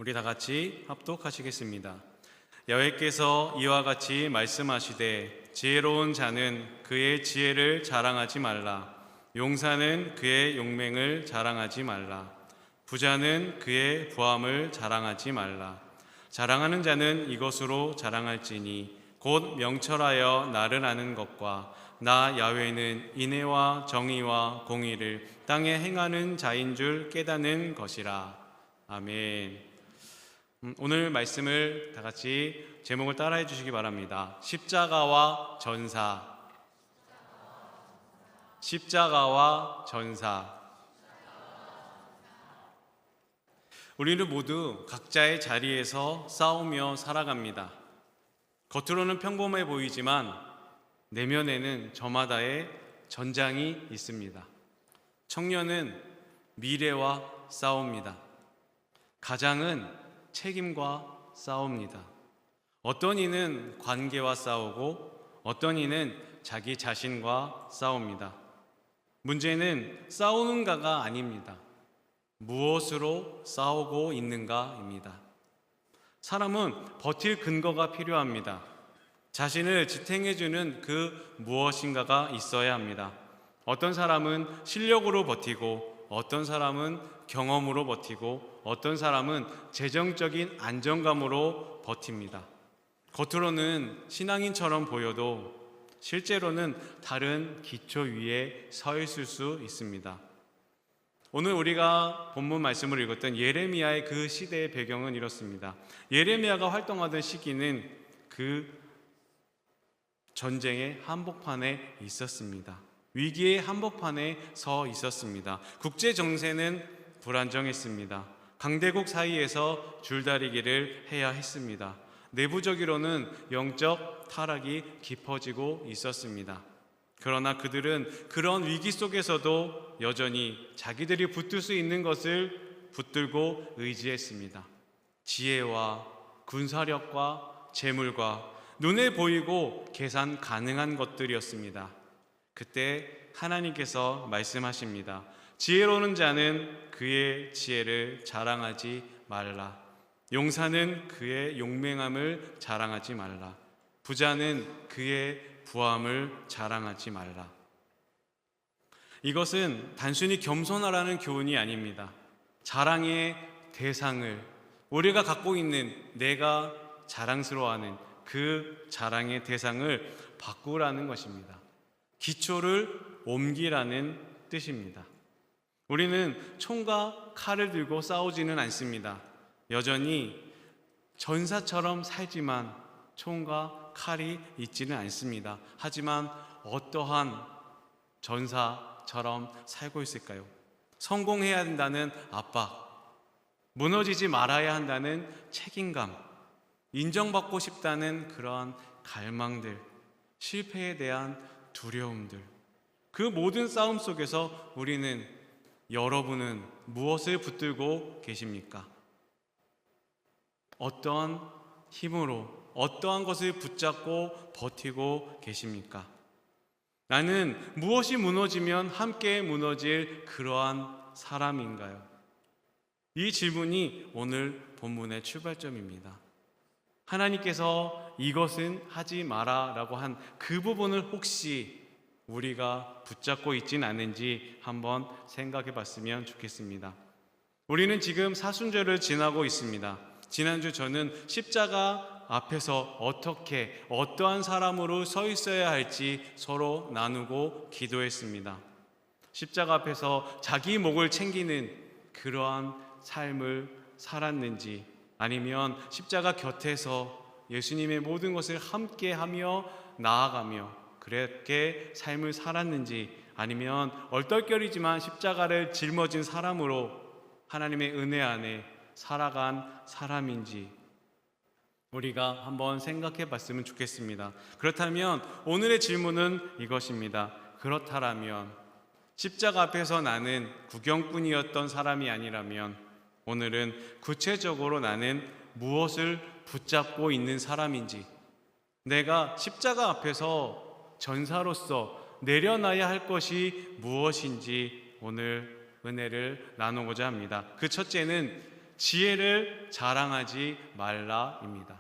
우리 다 같이 합독하시겠습니다. 여호와께서 이와 같이 말씀하시되 지혜로운 자는 그의 지혜를 자랑하지 말라. 용사는 그의 용맹을 자랑하지 말라. 부자는 그의 부함을 자랑하지 말라. 자랑하는 자는 이것으로 자랑할지니 곧 명철하여 나를 아는 것과 나 야훼는 인애와 정의와 공의를 땅에 행하는 자인 줄 깨닫는 것이라. 아멘. 오늘 말씀을 다 같이 제목을 따라해 주시기 바랍니다. 십자가와 전사. 십자가와 전사. 우리는 모두 각자의 자리에서 싸우며 살아갑니다. 겉으로는 평범해 보이지만 내면에는 저마다의 전장이 있습니다. 청년은 미래와 싸웁니다. 가장은 책임과 싸웁니다. 어떤 이는 관계와 싸우고 어떤 이는 자기 자신과 싸웁니다. 문제는 싸우는가가 아닙니다. 무엇으로 싸우고 있는가입니다. 사람은 버틸 근거가 필요합니다. 자신을 지탱해주는 그 무엇인가가 있어야 합니다. 어떤 사람은 실력으로 버티고 어떤 사람은 경험으로 버티고 어떤 사람은 재정적인 안정감으로 버팁니다. 겉으로는 신앙인처럼 보여도 실제로는 다른 기초 위에 서 있을 수 있습니다. 오늘 우리가 본문 말씀을 읽었던 예레미야의 그 시대의 배경은 이렇습니다. 예레미야가 활동하던 시기는 그 전쟁의 한복판에 있었습니다. 위기의 한복판에 서 있었습니다. 국제 정세는 불안정했습니다. 강대국 사이에서 줄다리기를 해야 했습니다. 내부적으로는 영적 타락이 깊어지고 있었습니다. 그러나 그들은 그런 위기 속에서도 여전히 자기들이 붙들 수 있는 것을 붙들고 의지했습니다. 지혜와 군사력과 재물과 눈에 보이고 계산 가능한 것들이었습니다. 그때 하나님께서 말씀하십니다. 지혜로운 자는 그의 지혜를 자랑하지 말라. 용사는 그의 용맹함을 자랑하지 말라. 부자는 그의 부함을 자랑하지 말라. 이것은 단순히 겸손하라는 교훈이 아닙니다. 자랑의 대상을 우리가 갖고 있는 내가 자랑스러워하는 그 자랑의 대상을 바꾸라는 것입니다. 기초를 옮기라는 뜻입니다. 우리는 총과 칼을 들고 싸우지는 않습니다. 여전히 전사처럼 살지만 총과 칼이 있지는 않습니다. 하지만 어떠한 전사처럼 살고 있을까요? 성공해야 한다는 압박, 무너지지 말아야 한다는 책임감, 인정받고 싶다는 그러한 갈망들, 실패에 대한 두려움들, 그 모든 싸움 속에서 여러분은 무엇을 붙들고 계십니까? 어떠한 힘으로, 어떠한 것을 붙잡고 버티고 계십니까? 나는 무엇이 무너지면 함께 무너질 그러한 사람인가요? 이 질문이 오늘 본문의 출발점입니다. 하나님께서 이것은 하지 마라 라고 한 그 부분을 혹시 우리가 붙잡고 있진 않은지 한번 생각해 봤으면 좋겠습니다. 우리는 지금 사순절을 지나고 있습니다. 지난주 저는 십자가 앞에서 어떠한 사람으로 서 있어야 할지 서로 나누고 기도했습니다. 십자가 앞에서 자기 목을 챙기는 그러한 삶을 살았는지, 아니면 십자가 곁에서 예수님의 모든 것을 함께하며 나아가며 그렇게 삶을 살았는지, 아니면 얼떨결이지만 십자가를 짊어진 사람으로 하나님의 은혜 안에 살아간 사람인지 우리가 한번 생각해 봤으면 좋겠습니다. 그렇다면 오늘의 질문은 이것입니다. 그렇다면 십자가 앞에서 나는 구경꾼이었던 사람이 아니라면 오늘은 구체적으로 나는 무엇을 붙잡고 있는 사람인지, 내가 십자가 앞에서 전사로서 내려놔야 할 것이 무엇인지 오늘 은혜를 나누고자 합니다. 그 첫째는 지혜를 자랑하지 말라입니다.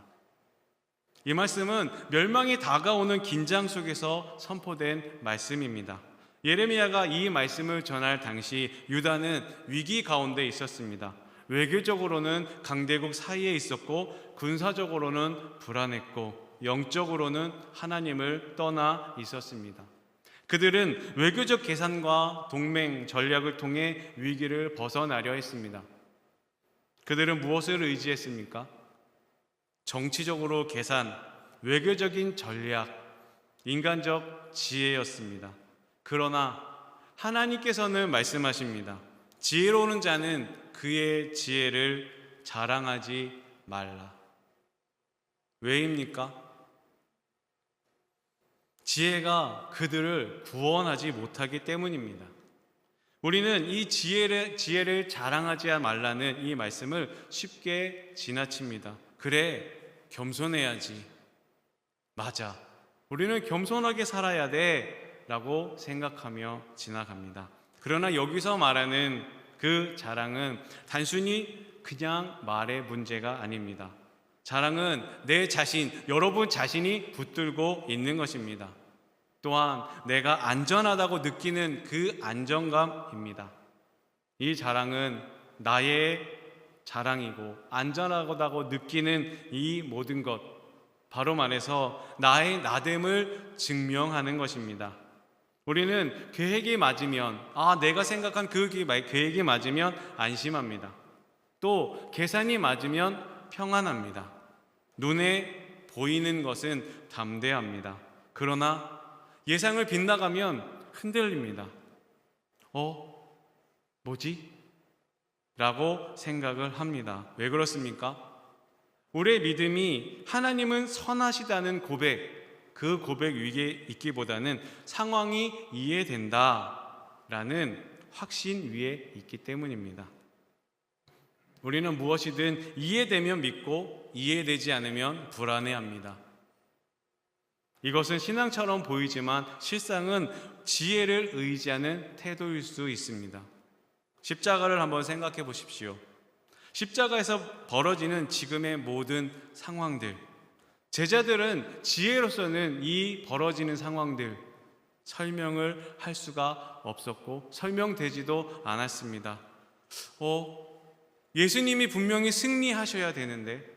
이 말씀은 멸망이 다가오는 긴장 속에서 선포된 말씀입니다. 예레미야가 이 말씀을 전할 당시 유다는 위기 가운데 있었습니다. 외교적으로는 강대국 사이에 있었고 군사적으로는 불안했고 영적으로는 하나님을 떠나 있었습니다. 그들은 외교적 계산과 동맹 전략을 통해 위기를 벗어나려 했습니다. 그들은 무엇을 의지했습니까? 정치적으로 계산, 외교적인 전략, 인간적 지혜였습니다. 그러나 하나님께서는 말씀하십니다. 지혜로운 자는 그의 지혜를 자랑하지 말라. 왜입니까? 지혜가 그들을 구원하지 못하기 때문입니다. 우리는 이 지혜를 자랑하지 말라는 이 말씀을 쉽게 지나칩니다. 그래, 겸손해야지. 맞아, 우리는 겸손하게 살아야 돼 라고 생각하며 지나갑니다. 그러나 여기서 말하는 그 자랑은 단순히 그냥 말의 문제가 아닙니다. 자랑은 내 자신, 여러분 자신이 붙들고 있는 것입니다. 또한 내가 안전하다고 느끼는 그 안정감입니다. 이 자랑은 나의 자랑이고 안전하다고 느끼는 이 모든 것, 바로 말해서 나의 나됨을 증명하는 것입니다. 우리는 계획이 맞으면, 내가 생각한 그 계획이 맞으면 안심합니다. 또 계산이 맞으면 평안합니다. 눈에 보이는 것은 담대합니다. 그러나 예상을 빗나가면 흔들립니다. 뭐지? 라고 생각을 합니다. 왜 그렇습니까? 우리의 믿음이 하나님은 선하시다는 고백, 그 고백 위에 있기보다는 상황이 이해된다라는 확신 위에 있기 때문입니다. 우리는 무엇이든 이해되면 믿고 이해되지 않으면 불안해합니다. 이것은 신앙처럼 보이지만 실상은 지혜를 의지하는 태도일 수 있습니다. 십자가를 한번 생각해 보십시오. 십자가에서 벌어지는 지금의 모든 상황들, 제자들은 지혜로서는 이 벌어지는 상황들 설명을 할 수가 없었고 설명되지도 않았습니다. 예수님이 분명히 승리하셔야 되는데,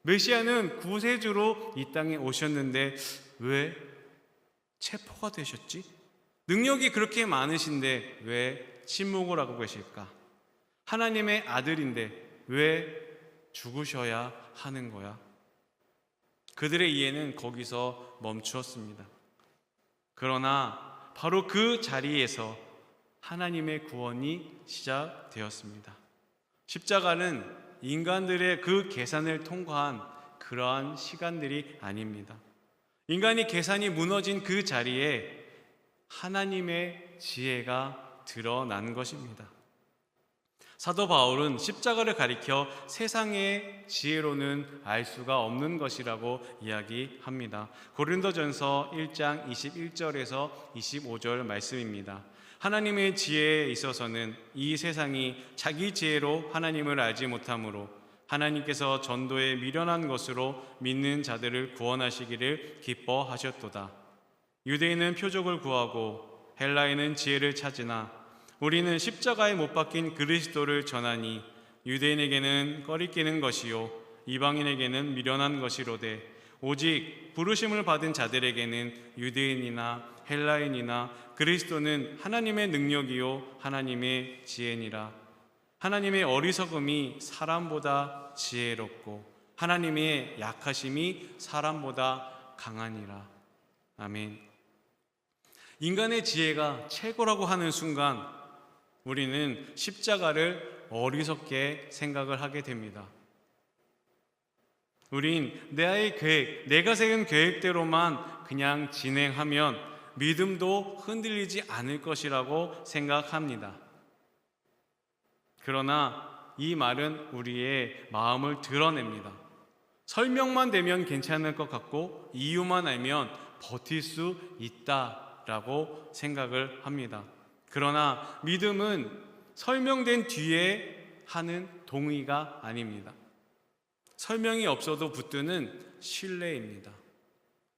메시아는 구세주로 이 땅에 오셨는데 왜 체포가 되셨지? 능력이 그렇게 많으신데 왜 침묵을 하고 계실까? 하나님의 아들인데 왜 죽으셔야 하는 거야? 그들의 이해는 거기서 멈추었습니다. 그러나 바로 그 자리에서 하나님의 구원이 시작되었습니다. 십자가는 인간들의 그 계산을 통과한 그러한 시간들이 아닙니다. 인간이 계산이 무너진 그 자리에 하나님의 지혜가 드러난 것입니다. 사도 바울은 십자가를 가리켜 세상의 지혜로는 알 수가 없는 것이라고 이야기합니다. 고린도전서 1장 21절에서 25절 말씀입니다. 하나님의 지혜에 있어서는 이 세상이 자기 지혜로 하나님을 알지 못하므로 하나님께서 전도에 미련한 것으로 믿는 자들을 구원하시기를 기뻐하셨도다. 유대인은 표적을 구하고 헬라인은 지혜를 찾으나 우리는 십자가에 못 박힌 그리스도를 전하니 유대인에게는 꺼리끼는 것이요 이방인에게는 미련한 것이로되 오직 부르심을 받은 자들에게는 유대인이나 헬라인이나 그리스도는 하나님의 능력이요 하나님의 지혜니라. 하나님의 어리석음이 사람보다 지혜롭고 하나님의 약하심이 사람보다 강하니라. 아멘. 인간의 지혜가 최고라고 하는 순간 우리는 십자가를 어리석게 생각을 하게 됩니다. 우린 나의 계획, 내가 세운 계획대로만 그냥 진행하면 믿음도 흔들리지 않을 것이라고 생각합니다. 그러나 이 말은 우리의 마음을 드러냅니다. 설명만 되면 괜찮을 것 같고 이유만 알면 버틸 수 있다라고 생각을 합니다. 그러나 믿음은 설명된 뒤에 하는 동의가 아닙니다. 설명이 없어도 붙드는 신뢰입니다.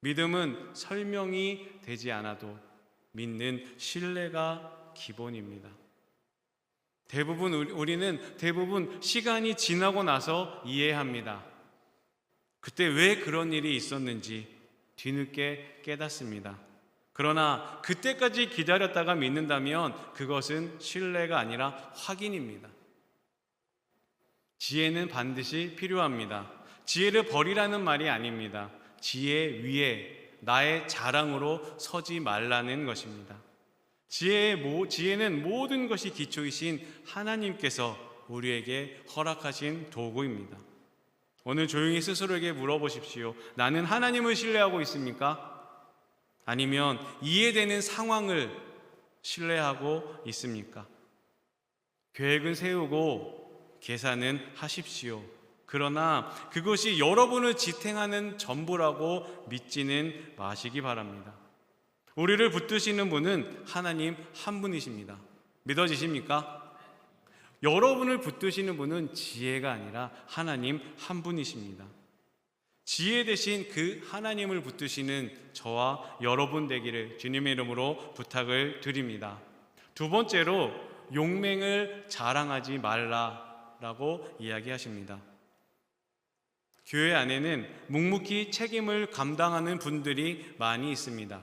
믿음은 설명이 되지 않아도 믿는 신뢰가 기본입니다. 우리는 대부분 시간이 지나고 나서 이해합니다. 그때 왜 그런 일이 있었는지 뒤늦게 깨닫습니다. 그러나 그때까지 기다렸다가 믿는다면 그것은 신뢰가 아니라 확인입니다. 지혜는 반드시 필요합니다. 지혜를 버리라는 말이 아닙니다. 지혜 위에 나의 자랑으로 서지 말라는 것입니다. 지혜는 모든 것이 기초이신 하나님께서 우리에게 허락하신 도구입니다. 오늘 조용히 스스로에게 물어보십시오. 나는 하나님을 신뢰하고 있습니까? 아니면 이해되는 상황을 신뢰하고 있습니까? 계획은 세우고 계산은 하십시오. 그러나 그것이 여러분을 지탱하는 전부라고 믿지는 마시기 바랍니다. 우리를 붙드시는 분은 하나님 한 분이십니다. 믿어지십니까? 여러분을 붙드시는 분은 지혜가 아니라 하나님 한 분이십니다. 지혜 대신 그 하나님을 붙드시는 저와 여러분 되기를 주님의 이름으로 부탁을 드립니다. 두 번째로 용맹을 자랑하지 말라라고 이야기하십니다. 교회 안에는 묵묵히 책임을 감당하는 분들이 많이 있습니다.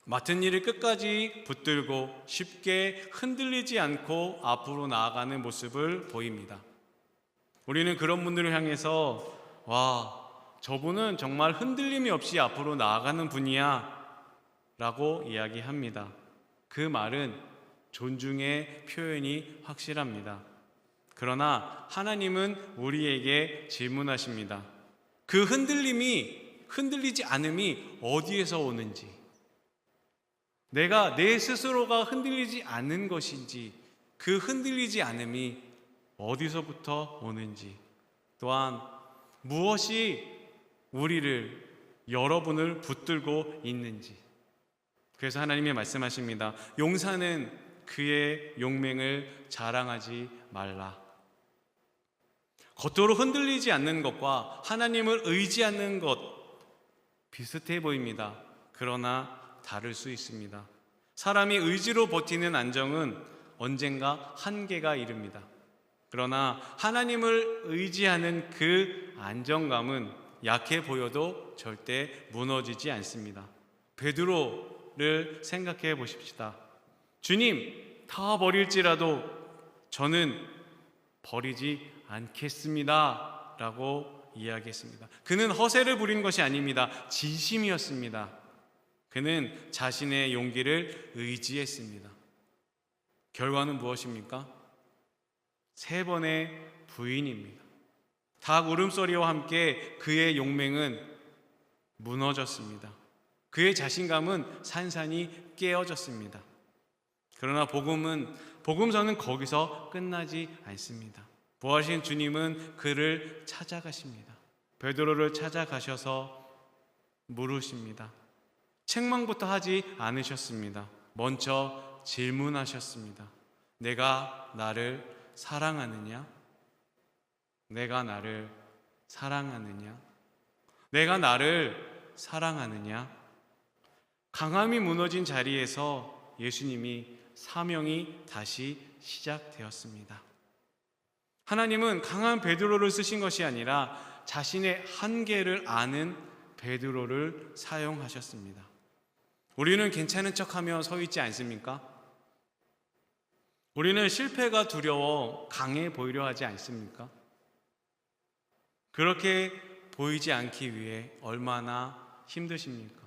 맡은 일을 끝까지 붙들고 쉽게 흔들리지 않고 앞으로 나아가는 모습을 보입니다. 우리는 그런 분들을 향해서 저분은 정말 흔들림이 없이 앞으로 나아가는 분이야 라고 이야기합니다. 그 말은 존중의 표현이 확실합니다. 그러나 하나님은 우리에게 질문하십니다. 그 흔들리지 않음이 어디에서 오는지, 내가 내 스스로가 흔들리지 않는 것인지, 그 흔들리지 않음이 어디서부터 오는지, 또한 무엇이 여러분을 붙들고 있는지. 그래서 하나님이 말씀하십니다. 용사는 그의 용맹을 자랑하지 말라. 겉으로 흔들리지 않는 것과 하나님을 의지하는 것 비슷해 보입니다. 그러나 다를 수 있습니다. 사람이 의지로 버티는 안정은 언젠가 한계가 이릅니다. 그러나 하나님을 의지하는 그 안정감은 약해 보여도 절대 무너지지 않습니다. 베드로를 생각해 보십시다. 주님, 다 버릴지라도 저는 버리지 않겠습니다 라고 이야기했습니다. 그는 허세를 부린 것이 아닙니다. 진심이었습니다. 그는 자신의 용기를 의지했습니다. 결과는 무엇입니까? 3번의 부인입니다. 닭 울음소리와 함께 그의 용맹은 무너졌습니다. 그의 자신감은 산산이 깨어졌습니다. 그러나 복음서는 거기서 끝나지 않습니다. 부활하신 주님은 그를 찾아가십니다. 베드로를 찾아가셔서 물으십니다. 책망부터 하지 않으셨습니다. 먼저 질문하셨습니다. 내가 나를 사랑하느냐? 내가 나를 사랑하느냐? 내가 나를 사랑하느냐? 강함이 무너진 자리에서 예수님이 사명이 다시 시작되었습니다. 하나님은 강한 베드로를 쓰신 것이 아니라 자신의 한계를 아는 베드로를 사용하셨습니다. 우리는 괜찮은 척하며 서 있지 않습니까? 우리는 실패가 두려워 강해 보이려 하지 않습니까? 그렇게 보이지 않기 위해 얼마나 힘드십니까?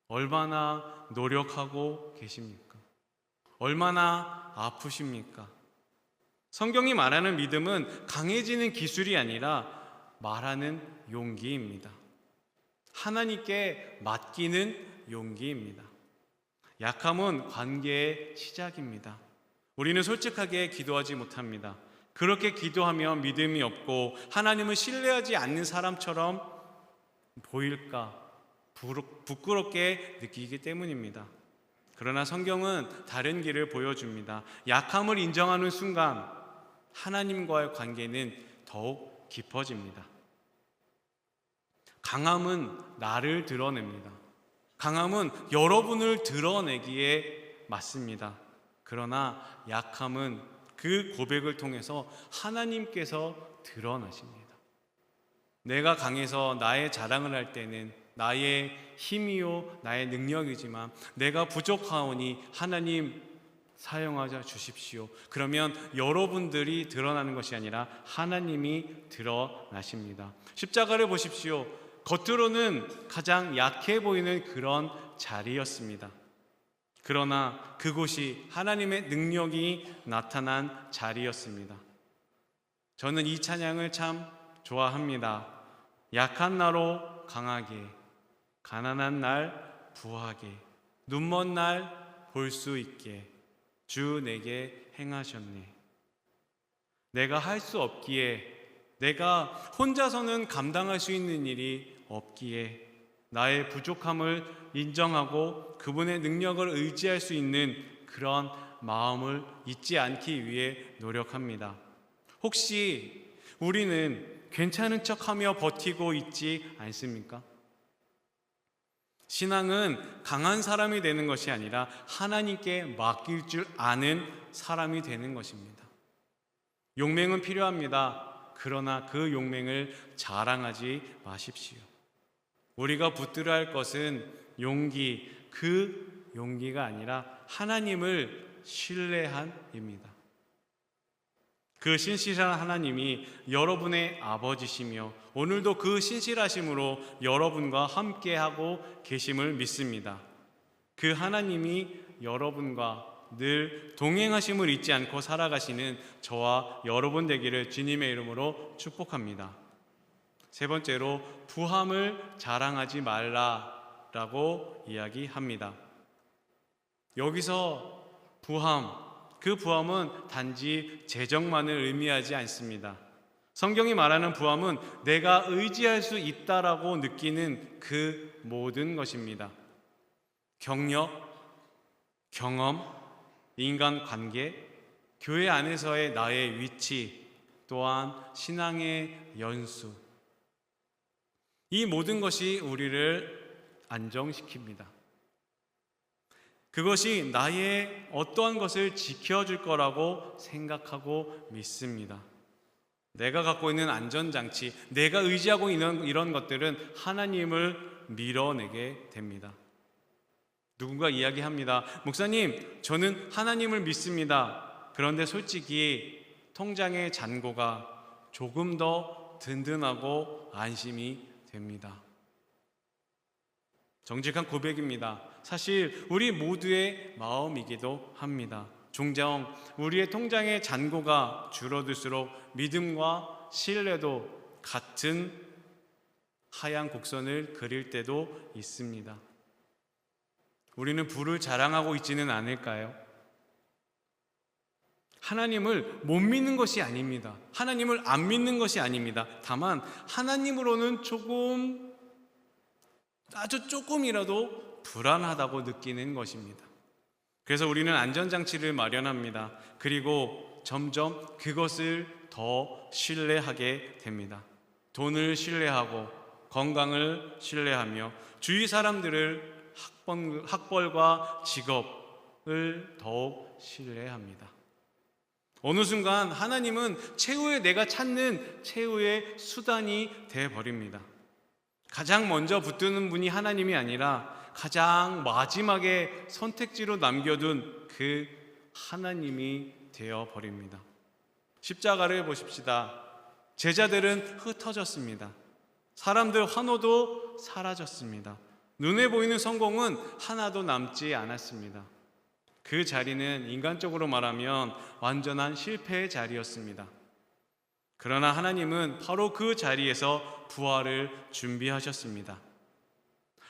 얼마나 노력하고 계십니까? 얼마나 아프십니까? 성경이 말하는 믿음은 강해지는 기술이 아니라 말하는 용기입니다. 하나님께 맡기는 용기입니다. 약함은 관계의 시작입니다. 우리는 솔직하게 기도하지 못합니다. 그렇게 기도하면 믿음이 없고 하나님을 신뢰하지 않는 사람처럼 보일까 부끄럽게 느끼기 때문입니다. 그러나 성경은 다른 길을 보여줍니다. 약함을 인정하는 순간 하나님과의 관계는 더욱 깊어집니다. 강함은 나를 드러냅니다. 강함은 여러분을 드러내기에 맞습니다. 그러나 약함은 그 고백을 통해서 하나님께서 드러나십니다. 내가 강해서 나의 자랑을 할 때는 나의 힘이요 나의 능력이지만 내가 부족하오니 하나님 사용하여 주십시오. 그러면 여러분들이 드러나는 것이 아니라 하나님이 드러나십니다. 십자가를 보십시오. 겉으로는 가장 약해 보이는 그런 자리였습니다. 그러나 그곳이 하나님의 능력이 나타난 자리였습니다. 저는 이 찬양을 참 좋아합니다. 약한 나로 강하게, 가난한 날 부하게, 눈먼 날 볼 수 있게 주 내게 행하셨네. 내가 할 수 없기에, 내가 혼자서는 감당할 수 있는 일이 없기에 나의 부족함을 인정하고 그분의 능력을 의지할 수 있는 그런 마음을 잊지 않기 위해 노력합니다. 혹시 우리는 괜찮은 척하며 버티고 있지 않습니까? 신앙은 강한 사람이 되는 것이 아니라 하나님께 맡길 줄 아는 사람이 되는 것입니다. 용맹은 필요합니다. 그러나 그 용맹을 자랑하지 마십시오. 우리가 붙들어야 할 것은 용기, 그 용기가 아니라 하나님을 신뢰한입니다. 그 신실한 하나님이 여러분의 아버지시며 오늘도 그 신실하심으로 여러분과 함께하고 계심을 믿습니다. 그 하나님이 여러분과 늘 동행하심을 잊지 않고 살아가시는 저와 여러분 되기를 주님의 이름으로 축복합니다. 세 번째로 부함을 자랑하지 말라라고 이야기합니다. 여기서 부함, 그 부함은 단지 재정만을 의미하지 않습니다. 성경이 말하는 부함은 내가 의지할 수 있다라고 느끼는 그 모든 것입니다. 경력, 경험, 인간관계, 교회 안에서의 나의 위치, 또한 신앙의 연수, 이 모든 것이 우리를 안정시킵니다. 그것이 나의 어떠한 것을 지켜줄 거라고 생각하고 믿습니다. 내가 갖고 있는 안전장치, 내가 의지하고 있는 이런 것들은 하나님을 밀어내게 됩니다. 누군가 이야기합니다. 목사님, 저는 하나님을 믿습니다. 그런데 솔직히 통장의 잔고가 조금 더 든든하고 안심이 됩니다. 정직한 고백입니다. 사실 우리 모두의 마음이기도 합니다. 종종 우리의 통장의 잔고가 줄어들수록 믿음과 신뢰도 같은 하얀 곡선을 그릴 때도 있습니다. 우리는 부를 자랑하고 있지는 않을까요? 하나님을 못 믿는 것이 아닙니다. 하나님을 안 믿는 것이 아닙니다. 다만 하나님으로는 아주 조금이라도 불안하다고 느끼는 것입니다. 그래서 우리는 안전장치를 마련합니다. 그리고 점점 그것을 더 신뢰하게 됩니다. 돈을 신뢰하고 건강을 신뢰하며 주위 사람들을 학벌과 직업을 더욱 신뢰합니다. 어느 순간 하나님은 최후의 내가 찾는 최후의 수단이 되어버립니다. 가장 먼저 붙드는 분이 하나님이 아니라 가장 마지막에 선택지로 남겨둔 그 하나님이 되어버립니다. 십자가를 보십시다. 제자들은 흩어졌습니다. 사람들 환호도 사라졌습니다. 눈에 보이는 성공은 하나도 남지 않았습니다. 그 자리는 인간적으로 말하면 완전한 실패의 자리였습니다. 그러나 하나님은 바로 그 자리에서 부활을 준비하셨습니다.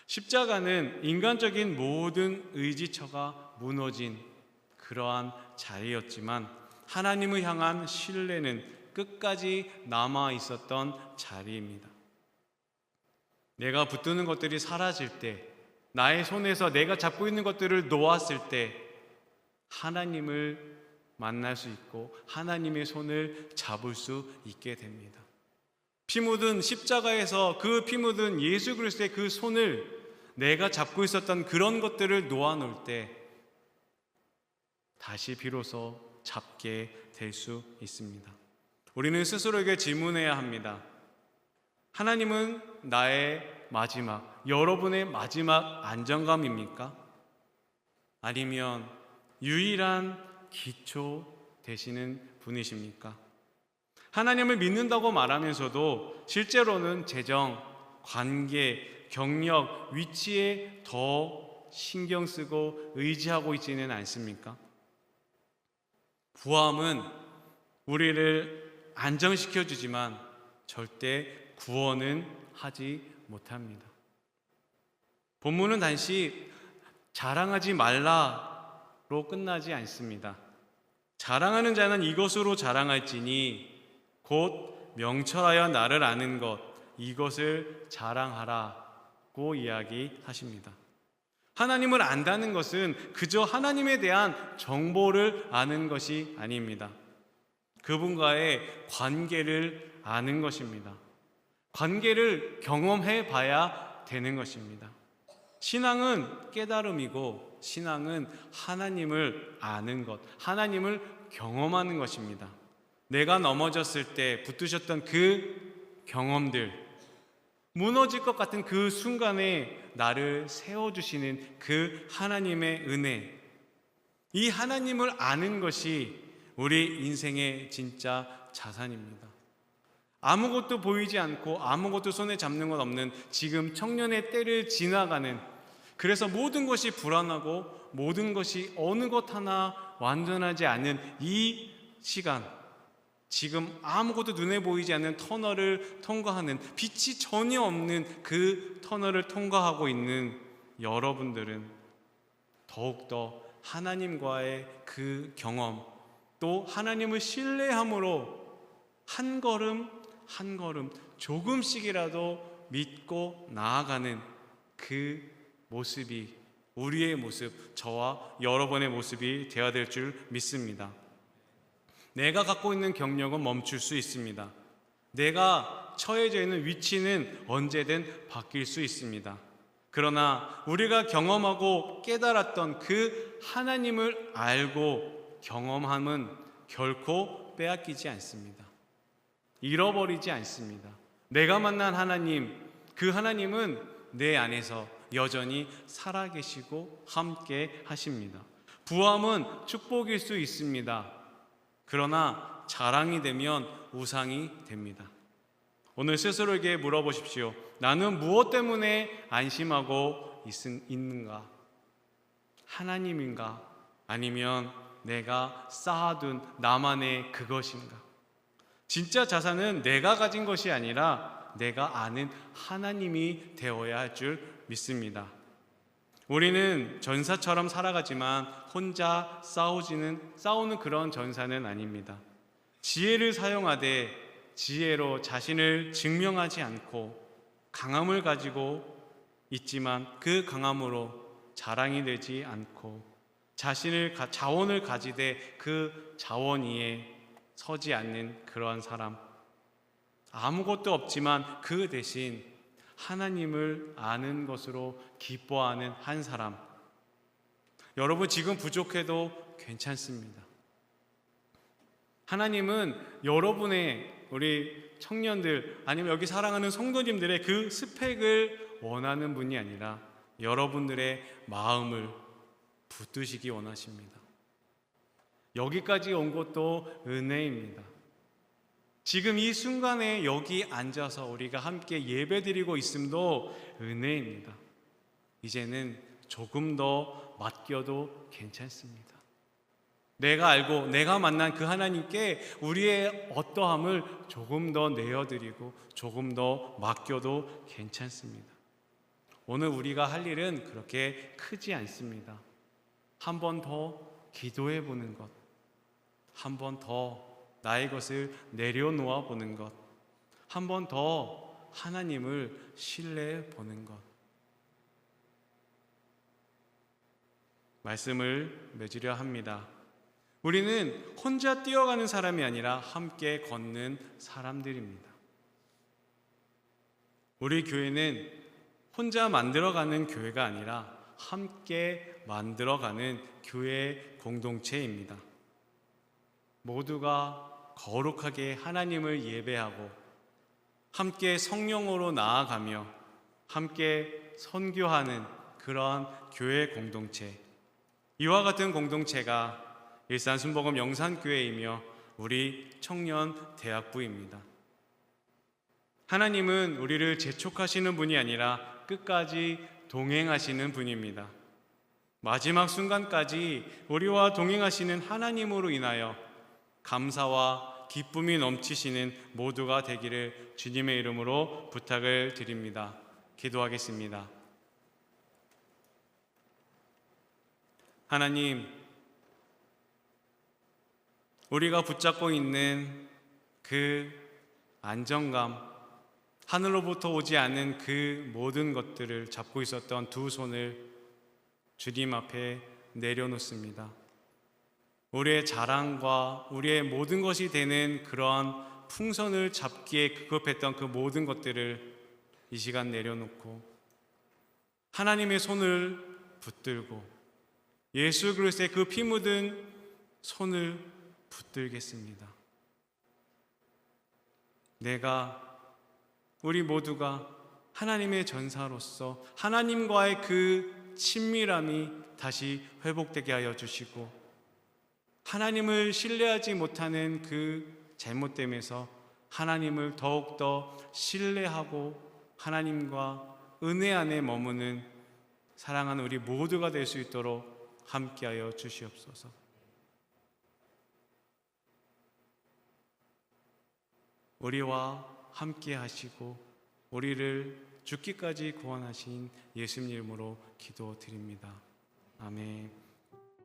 십자가는 인간적인 모든 의지처가 무너진 그러한 자리였지만 하나님을 향한 신뢰는 끝까지 남아 있었던 자리입니다. 내가 붙드는 것들이 사라질 때, 나의 손에서 내가 잡고 있는 것들을 놓았을 때 하나님을 만날 수 있고 하나님의 손을 잡을 수 있게 됩니다. 피 묻은 십자가에서 그 피 묻은 예수 그리스도의 그 손을 내가 잡고 있었던 그런 것들을 놓아놓을 때 다시 비로소 잡게 될 수 있습니다. 우리는 스스로에게 질문해야 합니다. 하나님은 나의 마지막, 여러분의 마지막 안정감입니까? 아니면 유일한 기초 되시는 분이십니까? 하나님을 믿는다고 말하면서도 실제로는 재정, 관계, 경력, 위치에 더 신경 쓰고 의지하고 있지는 않습니까? 부함은 우리를 안정시켜 주지만 절대 구원은 하지 못합니다. 본문은 단지 자랑하지 말라로 끝나지 않습니다. 자랑하는 자는 이것으로 자랑할지니 곧 명철하여 나를 아는 것 이것을 자랑하라고 이야기하십니다. 하나님을 안다는 것은 그저 하나님에 대한 정보를 아는 것이 아닙니다. 그분과의 관계를 아는 것입니다. 관계를 경험해 봐야 되는 것입니다. 신앙은 깨달음이고 신앙은 하나님을 아는 것, 하나님을 경험하는 것입니다. 내가 넘어졌을 때 붙드셨던 그 경험들, 무너질 것 같은 그 순간에 나를 세워주시는 그 하나님의 은혜, 이 하나님을 아는 것이 우리 인생의 진짜 자산입니다. 아무것도 보이지 않고 아무것도 손에 잡는 것 없는 지금 청년의 때를 지나가는, 그래서 모든 것이 불안하고 모든 것이 어느 것 하나 완전하지 않은 이 시간, 지금 아무것도 눈에 보이지 않는 터널을 통과하는, 빛이 전혀 없는 그 터널을 통과하고 있는 여러분들은 더욱더 하나님과의 그 경험, 또 하나님을 신뢰함으로 한 걸음 한 걸음 조금씩이라도 믿고 나아가는 그 모습이 우리의 모습, 저와 여러분의 모습이 되어야 될 줄 믿습니다. 내가 갖고 있는 경력은 멈출 수 있습니다. 내가 처해져 있는 위치는 언제든 바뀔 수 있습니다. 그러나 우리가 경험하고 깨달았던 그 하나님을 알고 경험함은 결코 빼앗기지 않습니다. 잃어버리지 않습니다. 내가 만난 하나님, 그 하나님은 내 안에서 여전히 살아계시고 함께 하십니다. 부함은 축복일 수 있습니다. 그러나 자랑이 되면 우상이 됩니다. 오늘 스스로에게 물어보십시오. 나는 무엇 때문에 안심하고 있는가? 하나님인가? 아니면 내가 쌓아둔 나만의 그것인가? 진짜 자산은 내가 가진 것이 아니라 내가 아는 하나님이 되어야 할 줄 믿습니다. 우리는 전사처럼 살아가지만 혼자 싸우는 그런 전사는 아닙니다. 지혜를 사용하되 지혜로 자신을 증명하지 않고 강함을 가지고 있지만 그 강함으로 자랑이 되지 않고 자원을 가지되 그 자원 위에 서지 않는 그러한 사람, 아무것도 없지만 그 대신 하나님을 아는 것으로 기뻐하는 한 사람. 여러분, 지금 부족해도 괜찮습니다. 하나님은 여러분의, 우리 청년들 아니면 여기 사랑하는 성도님들의 그 스펙을 원하는 분이 아니라 여러분들의 마음을 붙드시기 원하십니다. 여기까지 온 것도 은혜입니다. 지금 이 순간에 여기 앉아서 우리가 함께 예배드리고 있음도 은혜입니다. 이제는 조금 더 맡겨도 괜찮습니다. 내가 알고 내가 만난 그 하나님께 우리의 어떠함을 조금 더 내어드리고 조금 더 맡겨도 괜찮습니다. 오늘 우리가 할 일은 그렇게 크지 않습니다. 한 번 더 기도해 보는 것, 한 번 더 나의 것을 내려놓아 보는 것, 한 번 더 하나님을 신뢰해 보는 것. 말씀을 맺으려 합니다. 우리는 혼자 뛰어가는 사람이 아니라 함께 걷는 사람들입니다. 우리 교회는 혼자 만들어가는 교회가 아니라 함께 만들어가는 교회 공동체입니다. 모두가 거룩하게 하나님을 예배하고 함께 성령으로 나아가며 함께 선교하는 그러한 교회 공동체, 이와 같은 공동체가 일산순복음 영산교회이며 우리 청년대학부입니다. 하나님은 우리를 재촉하시는 분이 아니라 끝까지 동행하시는 분입니다. 마지막 순간까지 우리와 동행하시는 하나님으로 인하여 감사와 기쁨이 넘치시는 모두가 되기를 주님의 이름으로 부탁을 드립니다. 기도하겠습니다. 하나님, 우리가 붙잡고 있는 그 안정감, 하늘로부터 오지 않은 그 모든 것들을 잡고 있었던 두 손을 주님 앞에 내려놓습니다. 우리의 자랑과 우리의 모든 것이 되는 그러한 풍선을 잡기에 급급했던 그 모든 것들을 이 시간 내려놓고 하나님의 손을 붙들고 예수 그리스도의 그 피 묻은 손을 붙들겠습니다. 우리 모두가 하나님의 전사로서 하나님과의 그 친밀함이 다시 회복되게 하여 주시고 하나님을 신뢰하지 못하는 그 잘못됨에서 하나님을 더욱더 신뢰하고 하나님과 은혜 안에 머무는 사랑하는 우리 모두가 될 수 있도록 함께하여 주시옵소서. 우리와 함께 하시고 우리를 죽기까지 구원하신 예수님 이름으로 기도드립니다. 아멘.